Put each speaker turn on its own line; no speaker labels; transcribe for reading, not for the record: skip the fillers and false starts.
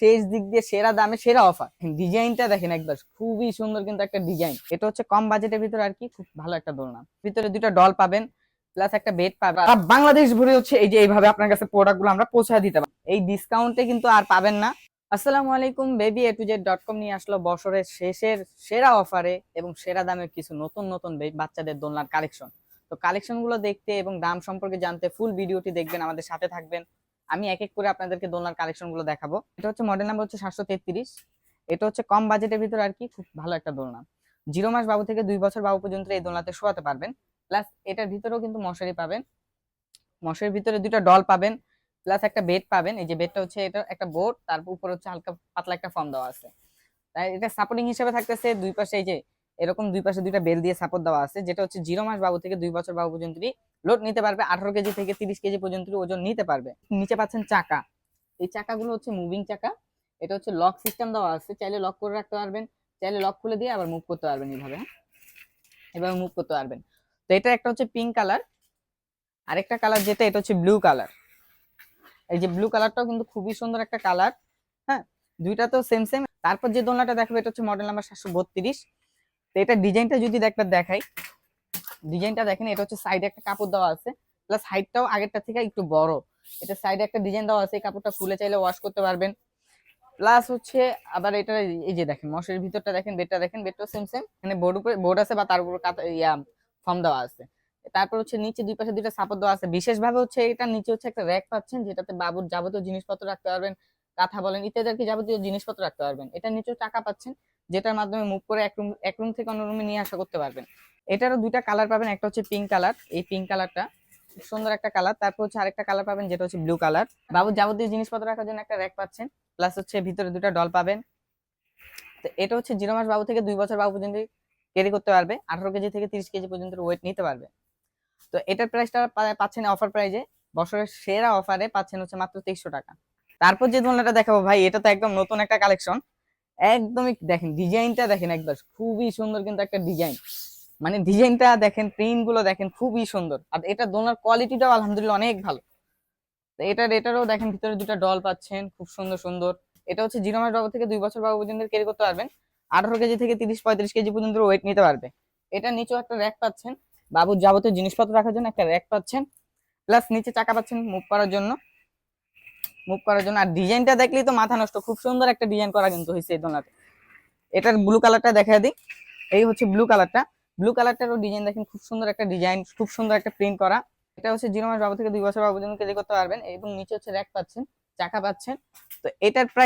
শেষ দিক দিয়ে সেরা দামে সেরা অফার। ডিজাইনটা দেখেন একবার, খুবই সুন্দর কিন্তু একটা ডিজাইন। এটা হচ্ছে কম বাজেটের ভিতরে আর কি, খুব ভালো একটা দোলনা। ভিতরে দুটো ডল পাবেন, প্লাস একটা বেড পাবেন। আর বাংলাদেশ ভরে হচ্ছে এই যে এইভাবে আপনার কাছে প্রোডাক্ট গুলো আমরা পৌঁছে দিতে পারি, এই ডিসকাউন্টে কিন্তু আর পাবেন না। আসসালামু আলাইকুম, baby-a2z.com নিয়ে আসলো বছরের শেষের সেরা অফারে এবং সেরা দামের কিছু নতুন নতুন বাচ্চাদের দোলনার কালেকশন। তো কালেকশন গুলো দেখতে এবং দাম সম্পর্কে জানতে ফুল ভিডিওটি দেখবেন, আমাদের সাথে থাকবেন। আমি এক এক করে আপনাদেরকে দোলনার কালেকশন গুলো দেখাবো। এটা হচ্ছে মডেল নাম্বার হচ্ছে 733। এটা হচ্ছে কম বাজেটের ভিতরে আর কি, খুব ভালো একটা দোলনা। 0 মাস বাবু থেকে 2 বছর বাবু পর্যন্ত এই দোলনাতে শোয়াতে পারবেন। প্লাস এটার ভিতরেও কিন্তু মশারি পাবেন, মশারির ভিতরে দুটো ডল পাবেন, প্লাস একটা বেড পাবেন। এই যে বেডটা হচ্ছে এটা একটা বোর্ড, তার উপর হচ্ছে হালকা পাতলা একটা ফর্ম দেওয়া আছে। তাই এটা সাপোর্টিং হিসেবে থাকতেছে দুই পাশে, এই যে এরকম দুই পাশে দুইটা বেল দিয়ে সাপোর্ট দেওয়া আছে, যেটা হচ্ছে 0 মাস বাবু থেকে 2 বছর বাবু পর্যন্ত লোড নিতে পারবে। 18 কেজি থেকে 30 কেজি পর্যন্ত ওজন নিতে পারবে। নিচে পাচ্ছেন চাকা, এই চাকাগুলো হচ্ছে মুভিং চাকা। এটা হচ্ছে লক সিস্টেম দেওয়া আছে, চাইলে লক করে রাখতে পারবেন, চাইলে লক খুলে দিয়ে আবার মুভ করতে পারবেন এইভাবে, হ্যাঁ এভাবে মুভ করতে পারবেন। তো এটা একটা হচ্ছে পিঙ্ক কালার, আরেকটা কালার যেটা এটা হচ্ছে ব্লু কালার। এই যে ব্লু কালারটাও কিন্তু খুবই সুন্দর একটা কালার, হ্যাঁ দুইটা তো সেম সেম। তারপর যে দোলনাটা দেখাবো এটা হচ্ছে মডেল নাম্বার 732। তো এটা ডিজাইনটা যদি একবার দেখাই, ডিজাইনটা দেখেন, এটা হচ্ছে সাইডে একটা কাপড় দেওয়া আছে, প্লাস হাইটটাও আগেরটা থেকে একটু বড়। এটা সাইডে একটা ডিজাইন দেওয়া আছে, এই কাপড়টা খুলে চাইলে ওয়াশ করতে পারবেন। প্লাস হচ্ছে আবার এটা, এই যে দেখেন মশারির ভিতরটা দেখেন, বেডটা দেখেন, বেডটাও সেম সেম। এখানে বোর্ড উপরে বোর্ড আছে বা তার উপর ফর্ম দেওয়া আছে। তারপর হচ্ছে নিচে দুই পাশে দুইটা সাপোর্ট দেওয়া আছে। বিশেষভাবে হচ্ছে এটা নিচে হচ্ছে একটা র্যাক পাচ্ছেন, যেটাতে বাবুর যাবতীয় জিনিসপত্র রাখতে পারবেন, কাঁথা বলেন ইত্যাদি আর কি যাবতীয় জিনিসপত্র রাখতে পারবেন। এটা নিচেও টাকা পাচ্ছেন, যেটার মাধ্যমে মুভ করে এক রুম থেকে অন্য রুমে নিয়ে আসা করতে পারবেন। এটারও দুইটা কালার পাবেন, একটা হচ্ছে পিঙ্ক কালার, এই পিঙ্ক কালারটা খুব সুন্দর একটা কালার। তারপর হচ্ছে আরেকটা কালার পাবেন যেটা হচ্ছে ব্লু কালার। বাবুর যাবতীয় জিনিসপত্র রাখার জন্য একটা র্যাক পাচ্ছেন, প্লাস হচ্ছে ভিতরে দুটো ডল পাবেন। তো এটা হচ্ছে 0 মাস বাবু থেকে 2 বছর বাবু পর্যন্ত ক্যারি করতে পারবে, 18 কেজি থেকে 30 কেজি পর্যন্ত ওয়েট নিতে পারবে। তো এটার প্রাইসটা পাচ্ছেন অফার প্রাইজে, বছরের সেরা অফারে পাচ্ছেন হচ্ছে মাত্র 2300 টাকা। তারপর যে দোলনাটা দেখাবো ভাই, এটা তো একদম নতুন একটা কালেকশন। একদমই দেখেন ডিজাইনটা দেখেন একবার, খুবই সুন্দর কিন্তু একটা ডিজাইন। মানে ডিজাইনটা দেখেন, প্রিন্ট গুলো দেখেন, খুবই সুন্দর। আর এটা দোলনার কোয়ালিটিটাও আলহামদুলিল্লাহ অনেক ভালো। তো এটারও দেখেন ভিতরে দুটো ডল পাচ্ছেন, খুব সুন্দর সুন্দর। এটা হচ্ছে 0 মাস বাবু থেকে 2 বছর বাবু পর্যন্ত ক্যারি করতে পারবেন, 18 কেজি থেকে 30-35 কেজি পর্যন্ত ওয়েট নিতে পারবে। এটা নিচেও একটা র্যাক পাচ্ছেন, বাবুর যাবতীয় জিনিসপত্র রাখার জন্য একটা র্যাক পাচ্ছেন, প্লাস নিচে চাকা পাচ্ছেন মুভ করার জন্য। আর ডিজাইনটা দেখলেই তো মাথা নষ্ট, খুব সুন্দর একটা ডিজাইন করা কিন্তু হয়েছে এই দোলনাতে। এটার ব্লু কালারটা দেখা দিই, এই হচ্ছে ব্লু কালারটা। ব্লু কালারটারও ডিজাইন দেখেন, খুব সুন্দর একটা ডিজাইন, খুব সুন্দর একটা প্রিন্ট করা। এটা হচ্ছে 0 মাস বাবু থেকে 2 বছর বাবু পর্যন্ত ক্যারি করতে পারবেন, এবং নিচে হচ্ছে র্যাক পাচ্ছেন, চাকা পাচ্ছেন। তো এটার প্রাইস